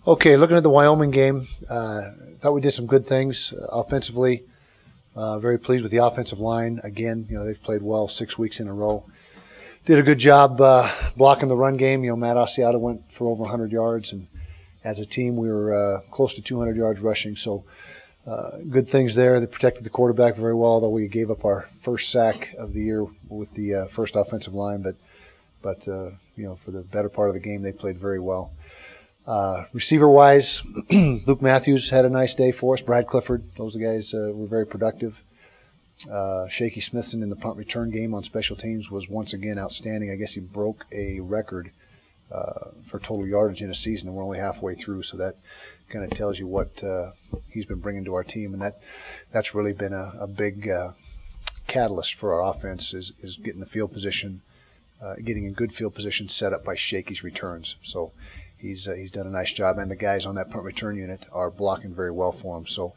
Okay, looking at the Wyoming game, thought we did some good things offensively. Very pleased with the offensive line. Again, they've played well 6 weeks in a row. Did a good job blocking the run game. Matt Asiata went for over 100 yards, and as a team, we were close to 200 yards rushing. So good things there. They protected the quarterback very well, although we gave up our first sack of the year with the first offensive line. But for the better part of the game, they played very well. Receiver-wise, Luke Matthews had a nice day for us. Brad Clifford, those guys were very productive. Shaky Smithson in the punt return game on special teams was once again outstanding. I guess he broke a record for total yardage in a season, and we're only halfway through, so that kind of tells you what he's been bringing to our team, and that's really been a big catalyst for our offense is getting the field position, getting in good field position set up by Shaky's returns. So he's done a nice job, and the guys on that punt return unit are blocking very well for him. So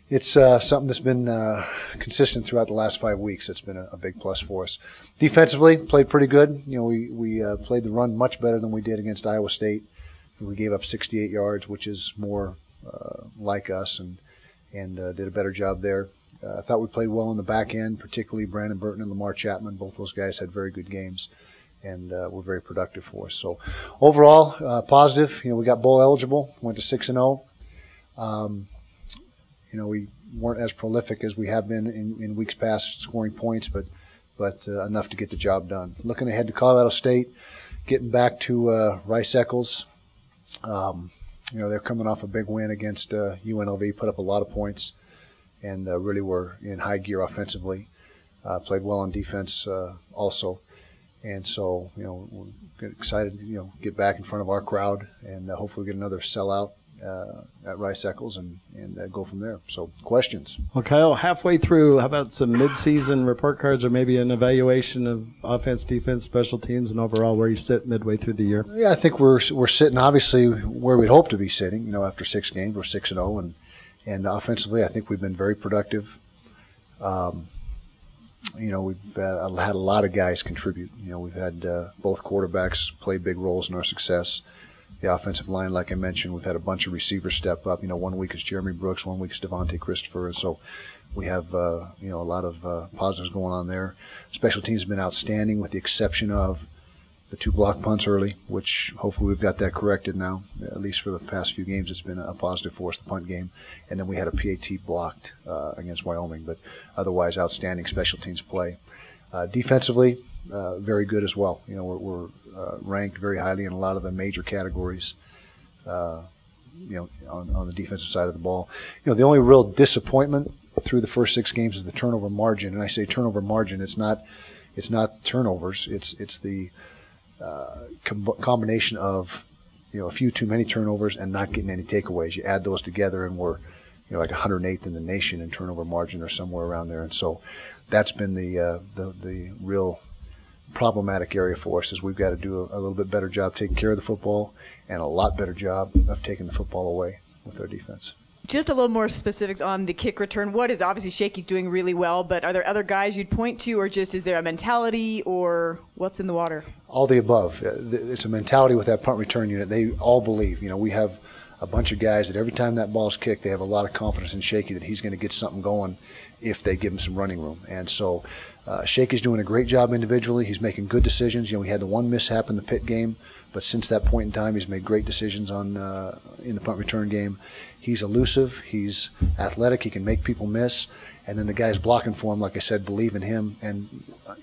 it's something that's been consistent throughout the last 5 weeks. It's been a big plus for us. Defensively, played pretty good. We played the run much better than we did against Iowa State. We gave up 68 yards, which is more like us, and did a better job there. I thought we played well in the back end, particularly Brandon Burton and Lamar Chapman. Both those guys had very good games and were very productive for us. So overall, positive. We got bowl eligible, went to 6-0. We weren't as prolific as we have been in weeks past scoring points, but enough to get the job done. Looking ahead to Colorado State, getting back to Rice Eccles. They're coming off a big win against UNLV, put up a lot of points, and really were in high gear offensively. Played well on defense also. And so, we're excited to, get back in front of our crowd and hopefully get another sellout at Rice Eccles and go from there. So, questions? Well, Kyle, halfway through, how about some midseason report cards or maybe an evaluation of offense, defense, special teams, and overall where you sit midway through the year? Yeah, I think we're sitting obviously where we'd hope to be sitting. After 6 games, we're 6-0, and offensively, I think we've been very productive. We've had a lot of guys contribute. We've had both quarterbacks play big roles in our success. The offensive line, like I mentioned, we've had a bunch of receivers step up. 1 week is Jeremy Brooks, 1 week is Devontae Christopher, and so we have a lot of positives going on there. Special teams have been outstanding, with the exception of the 2 block punts early, which hopefully we've got that corrected now. At least for the past few games, it's been a positive for us, the punt game. And then we had a PAT blocked against Wyoming, but otherwise outstanding special teams play. Defensively, very good as well. We're ranked very highly in a lot of the major categories, on the defensive side of the ball. The only real disappointment through the first 6 games is the turnover margin. And I say turnover margin, it's not turnovers. It's the combination of a few too many turnovers and not getting any takeaways. You add those together, and we're like 108th in the nation in turnover margin or somewhere around there. And so that's been the real problematic area for us, is we've got to do a little bit better job taking care of the football and a lot better job of taking the football away with our defense. Just a little more specifics on the kick return. What is obviously Shaky's doing really well, but are there other guys you'd point to, or just is there a mentality, or what's in the water? All the above. It's a mentality with that punt return unit. They all believe. We have a bunch of guys that every time that ball's kicked, they have a lot of confidence in Shaky that he's going to get something going if they give him some running room. And so Shaky's doing a great job individually. He's making good decisions. We had the one mishap in the Pitt game, but since that point in time, he's made great decisions in the punt return game. He's elusive. He's athletic. He can make people miss. And then the guys blocking for him, like I said, believe in him. And,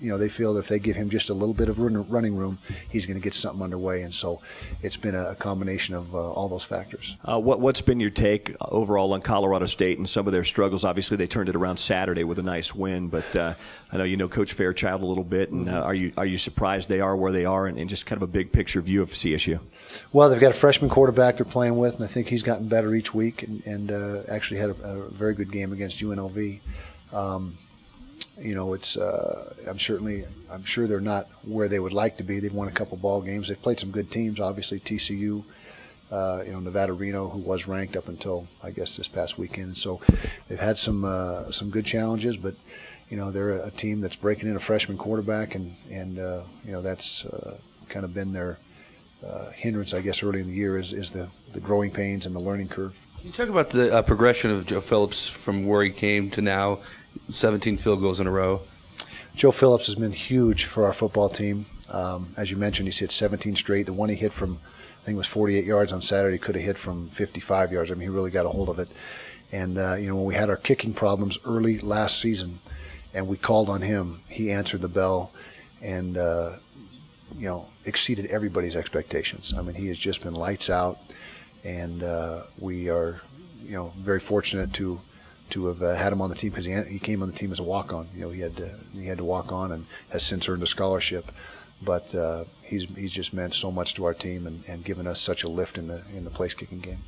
they feel that if they give him just a little bit of running room, he's going to get something underway. And so it's been a combination of all those factors. What's been your take overall on Colorado State and some of their struggles? Obviously, they turned it around Saturday with a nice win. But I know you know Coach Fairchild a little bit. And are you surprised they are where they are, and just kind of a big picture view of CSU? Well, they've got a freshman quarterback they're playing with, and I think he's gotten better each week and actually had a very good game against UNLV. I'm sure they're not where they would like to be. They've won a couple ball games. They've played some good teams, obviously TCU, Nevada Reno, who was ranked up until I guess this past weekend. So they've had some good challenges, but they're a team that's breaking in a freshman quarterback, and that's kind of been their hindrance, I guess, early in the year is the growing pains and the learning curve. Can you talk about the progression of Joe Phillips from where he came to now, 17 field goals in a row? Joe Phillips has been huge for our football team. As you mentioned, he's hit 17 straight. The one he hit from, I think it was 48 yards on Saturday, could have hit from 55 yards. I mean, he really got a hold of it. And, when we had our kicking problems early last season and we called on him, he answered the bell and, exceeded everybody's expectations. I mean, he has just been lights out. And we are, very fortunate to have had him on the team because he came on the team as a walk-on. He had to walk on and has since earned a scholarship. But he's just meant so much to our team and given us such a lift in the place kicking game.